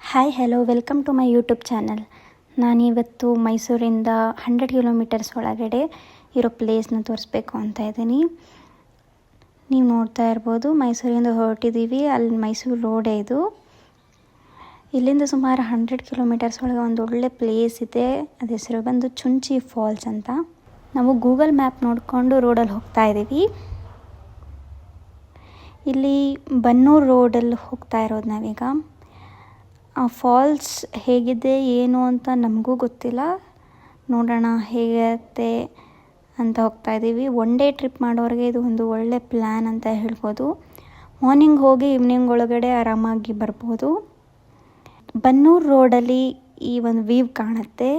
Hi hello welcome to my YouTube channel. ನಾನಿವತ್ತು ಮೈಸೂರಿಂದ 100 kilometres ಒಳಗಡೆ ಇರೋ ಪ್ಲೇಸ್ನ ತೋರಿಸ್ಬೇಕು ಅಂತ ಇದ್ದೀನಿ. ನೀವು ನೋಡ್ತಾ ಇರ್ಬೋದು, ಮೈಸೂರಿಂದ ಹೊರಟಿದ್ದೀವಿ. ಅಲ್ಲಿ ಮೈಸೂರು ರೋಡೇ ಇದು. ಇಲ್ಲಿಂದ ಸುಮಾರು 100 ಕಿಲೋಮೀಟರ್ಸ್ ಒಳಗೆ ಒಂದು ಒಳ್ಳೆ ಪ್ಲೇಸ್ ಇದೆ. ಅದ್ರ ಹೆಸರು ಬಂದು ಚುಂಚಿ ಫಾಲ್ಸ್ ಅಂತ. ನಾವು ಗೂಗಲ್ ಮ್ಯಾಪ್ ನೋಡಿಕೊಂಡು ರೋಡಲ್ಲಿ ಹೋಗ್ತಾ ಇದ್ದೀವಿ. ಇಲ್ಲಿ ಬನ್ನೂರು ರೋಡಲ್ಲಿ ಹೋಗ್ತಾ ಇರೋದು ನಾವೀಗ. ಆ ಫಾಲ್ಸ್ ಹೇಗಿದೆ ಏನು ಅಂತ ನಮಗೂ ಗೊತ್ತಿಲ್ಲ, ನೋಡೋಣ ಹೇಗಿರುತ್ತೆ ಅಂತ ಹೋಗ್ತಾ ಇದ್ದೀವಿ. ಒನ್ ಡೇ ಟ್ರಿಪ್ ಮಾಡೋರಿಗೆ ಇದು ಒಂದು ಒಳ್ಳೆ ಪ್ಲ್ಯಾನ್ ಅಂತ ಹೇಳ್ಬೋದು. ಮಾರ್ನಿಂಗ್ ಹೋಗಿ ಈವ್ನಿಂಗ್ ಒಳಗಡೆ ಆರಾಮಾಗಿ ಬರ್ಬೋದು. ಬನ್ನೂರು ರೋಡಲ್ಲಿ ಈ ಒಂದು ವ್ಯೂ ಕಾಣುತ್ತೆ.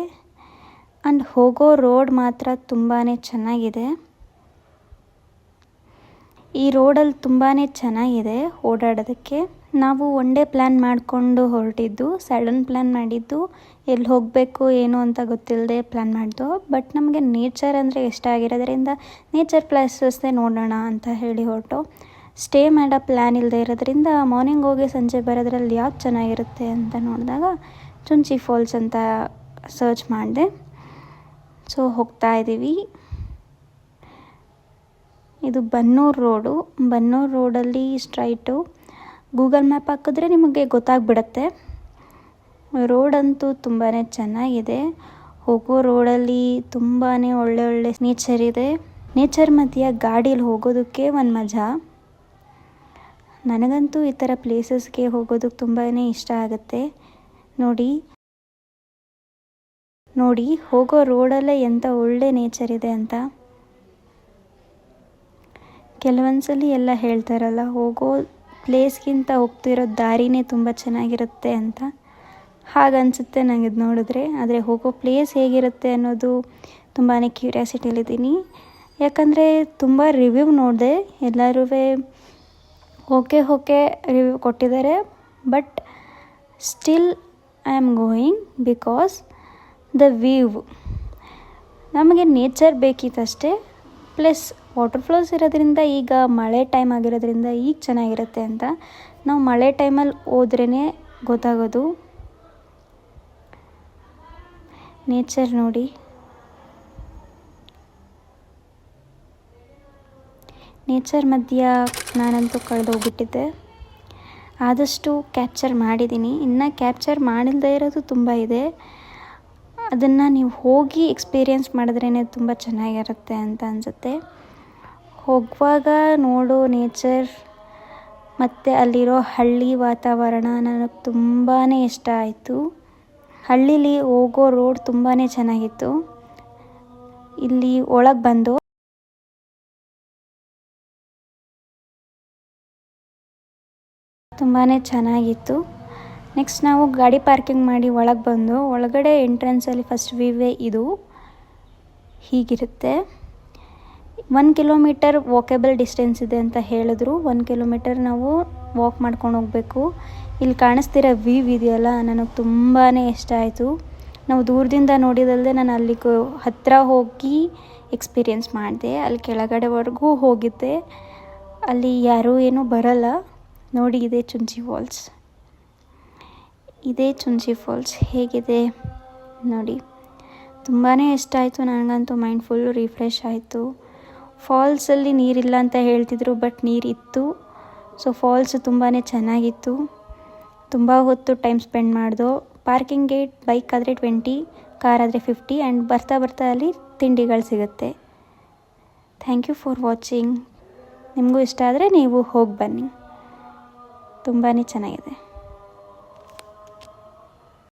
ಆ್ಯಂಡ್ ಹೋಗೋ ರೋಡ್ ಮಾತ್ರ ತುಂಬಾ ಚೆನ್ನಾಗಿದೆ. ಈ ರೋಡಲ್ಲಿ ತುಂಬಾ ಚೆನ್ನಾಗಿದೆ ಓಡಾಡೋದಕ್ಕೆ. ನಾವು ಒನ್ ಡೇ ಪ್ಲ್ಯಾನ್ ಮಾಡಿಕೊಂಡು ಹೊರಟಿದ್ದು, ಸಡನ್ ಪ್ಲ್ಯಾನ್ ಮಾಡಿದ್ದು. ಎಲ್ಲಿ ಹೋಗಬೇಕು ಏನು ಅಂತ ಗೊತ್ತಿಲ್ಲದೆ ಪ್ಲ್ಯಾನ್ ಮಾಡಿದ್ದು. ಬಟ್ ನಮಗೆ ನೇಚರ್ ಅಂದರೆ ಇಷ್ಟ ಆಗಿರೋದ್ರಿಂದ ನೇಚರ್ ಪ್ಲೇಸಸ್ಸೇ ನೋಡೋಣ ಅಂತ ಹೇಳಿ ಹೊರಟು. ಸ್ಟೇ ಮಾಡೋ ಪ್ಲ್ಯಾನ್ ಇಲ್ಲದೆ ಇರೋದ್ರಿಂದ ಮಾರ್ನಿಂಗ್ ಹೋಗಿ ಸಂಜೆ ಬರೋದ್ರಲ್ಲಿ ಯಾವ್ದು ಚೆನ್ನಾಗಿರುತ್ತೆ ಅಂತ ನೋಡಿದಾಗ ಚುಂಚಿ ಫಾಲ್ಸ್ ಅಂತ ಸರ್ಚ್ ಮಾಡಿದೆ. ಸೊ ಹೋಗ್ತಾ ಇದ್ದೀವಿ. ಇದು ಬನ್ನೂರು ರೋಡು. ಬನ್ನೂರು ರೋಡಲ್ಲಿ ಸ್ಟ್ರೈಟು ಗೂಗಲ್ ಮ್ಯಾಪ್ ಹಾಕಿದ್ರೆ ನಿಮಗೆ ಗೊತ್ತಾಗ್ಬಿಡುತ್ತೆ. ರೋಡಂತೂ ತುಂಬಾ ಚೆನ್ನಾಗಿದೆ. ಹೋಗೋ ರೋಡಲ್ಲಿ ತುಂಬಾ ಒಳ್ಳೆ ನೇಚರ್ ಇದೆ. ನೇಚರ್ ಮಧ್ಯೆ ಗಾಡೀಲಿ ಹೋಗೋದಕ್ಕೆ ಒಂದು ಮಜಾ. ನನಗಂತೂ ಈ ಥರ ಪ್ಲೇಸಸ್ಗೆ ಹೋಗೋದಕ್ಕೆ ತುಂಬಾ ಇಷ್ಟ ಆಗುತ್ತೆ. ನೋಡಿ ಹೋಗೋ ರೋಡಲ್ಲೇ ಎಂಥ ಒಳ್ಳೆ ನೇಚರ್ ಇದೆ ಅಂತ. ಕೆಲವೊಂದ್ಸಲಿ ಎಲ್ಲ ಹೇಳ್ತಾರಲ್ಲ, ಹೋಗೋ ಪ್ಲೇಸ್ಗಿಂತ ಹೋಗ್ತಿರೋ ದಾರಿನೇ ತುಂಬ ಚೆನ್ನಾಗಿರುತ್ತೆ ಅಂತ. ಹಾಗನ್ಸುತ್ತೆ ನನಗೆ ಇದು ನೋಡಿದ್ರೆ. ಆದರೆ ಹೋಗೋ ಪ್ಲೇಸ್ ಹೇಗಿರುತ್ತೆ ಅನ್ನೋದು ತುಂಬಾ ಕ್ಯೂರಿಯಾಸಿಟಿಲಿದ್ದೀನಿ. ಯಾಕಂದರೆ ತುಂಬ ರಿವ್ಯೂ ನೋಡಿದೆ, ಎಲ್ಲರೂ ಓಕೆ ರಿವ್ಯೂ ಕೊಟ್ಟಿದ್ದಾರೆ. But still I am going because the view. ನಮಗೆ ನೇಚರ್ ಬೇಕಿತ್ತಷ್ಟೇ. ಪ್ಲಸ್ ವಾಟರ್ ಫ್ಲೋಸ್ ಇರೋದ್ರಿಂದ, ಈಗ ಮಳೆ ಟೈಮ್ ಆಗಿರೋದ್ರಿಂದ ಈಗ ಚೆನ್ನಾಗಿರುತ್ತೆ ಅಂತ. ನಾವು ಮಳೆ ಟೈಮಲ್ಲಿ ಹೋದ್ರೇ ಗೊತ್ತಾಗೋದು. ನೇಚರ್ ನೋಡಿ. ನೇಚರ್ ಮಧ್ಯ ನಾನಂತೂ ಕಳೆದೋಗ್ಬಿಟ್ಟಿದ್ದೆ. ಆದಷ್ಟು ಕ್ಯಾಪ್ಚರ್ ಮಾಡಿದ್ದೀನಿ. ಇನ್ನು ಕ್ಯಾಪ್ಚರ್ ಮಾಡಿಲ್ಲದೆ ಇರೋದು ತುಂಬ ಇದೆ. ಅದನ್ನು ನೀವು ಹೋಗಿ ಎಕ್ಸ್ಪೀರಿಯೆನ್ಸ್ ಮಾಡಿದ್ರೇ ತುಂಬ ಚೆನ್ನಾಗಿರುತ್ತೆ ಅಂತ ಅನಿಸುತ್ತೆ. ಹೋಗುವಾಗ ನೋಡೋ ನೇಚರ್ ಮತ್ತು ಅಲ್ಲಿರೋ ಹಳ್ಳಿ ವಾತಾವರಣ ನನಗೆ ತುಂಬಾ ಇಷ್ಟ ಆಯಿತು. ಹಳ್ಳೀಲಿ ಹೋಗೋ ರೋಡ್ ತುಂಬಾ ಚೆನ್ನಾಗಿತ್ತು. ಇಲ್ಲಿ ಒಳಗೆ ಬಂದು ತುಂಬಾ ಚೆನ್ನಾಗಿತ್ತು. ನೆಕ್ಸ್ಟ್ ನಾವು ಗಾಡಿ ಪಾರ್ಕಿಂಗ್ ಮಾಡಿ ಒಳಗೆ ಬಂದು, ಒಳಗಡೆ ಎಂಟ್ರೆನ್ಸಲ್ಲಿ ಫಸ್ಟ್ ವ್ಯೂವೇ ಇದು ಹೀಗಿರುತ್ತೆ. 1 ಕಿಲೋಮೀಟರ್ ವಾಕೇಬಲ್ ಡಿಸ್ಟೆನ್ಸ್ ಇದೆ ಅಂತ ಹೇಳಿದ್ರು. 1 ಕಿಲೋಮೀಟರ್ ನಾವು ವಾಕ್ ಮಾಡ್ಕೊಂಡು ಹೋಗಬೇಕು. ಇಲ್ಲಿ ಕಾಣಿಸ್ತಿರೋ ವ್ಯೂ ಇದೆಯಲ್ಲ, ನನಗೆ ತುಂಬಾ ಇಷ್ಟ ಆಯಿತು. ನಾವು ದೂರದಿಂದ ನೋಡಿದಲ್ಲದೆ ನಾನು ಅಲ್ಲಿಗೆ ಹತ್ತಿರ ಹೋಗಿ ಎಕ್ಸ್ಪೀರಿಯೆನ್ಸ್ ಮಾಡಿದೆ. ಅಲ್ಲಿ ಕೆಳಗಡೆವರೆಗೂ ಹೋಗಿದ್ದೆ. ಅಲ್ಲಿ ಯಾರೂ ಏನೂ ಬರಲ್ಲ. ನೋಡಿ, ಇದೇ ಚುಂಚಿ ಫಾಲ್ಸ್ ಹೇಗಿದೆ ನೋಡಿ. ತುಂಬಾ ಇಷ್ಟ ಆಯಿತು ನನಗಂತೂ. ಮೈಂಡ್ ಫುಲ್ಲು ರಿಫ್ರೆಶ್ ಆಯಿತು. ಫಾಲ್ಸಲ್ಲಿ ನೀರಿಲ್ಲ ಅಂತ ಹೇಳ್ತಿದ್ರು, ಬಟ್ ನೀರಿತ್ತು. ಸೊ ಫಾಲ್ಸ್ ತುಂಬಾ ಚೆನ್ನಾಗಿತ್ತು. ತುಂಬ ಹೊತ್ತು ಟೈಮ್ ಸ್ಪೆಂಡ್ ಮಾಡ್ದೋ. ಪಾರ್ಕಿಂಗ್ ಗೇಟ್ ಬೈಕ್ ಆದರೆ 20, ಕಾರ್ ಆದರೆ 50. ಆ್ಯಂಡ್ ಬರ್ತಾ ಅಲ್ಲಿ ತಿಂಡಿಗಳು ಸಿಗುತ್ತೆ. Thank you for watching. ನಿಮಗೂ ಇಷ್ಟ ಆದರೆ ನೀವು ಹೋಗಿ ಬನ್ನಿ. ತುಂಬಾ ಚೆನ್ನಾಗಿದೆ.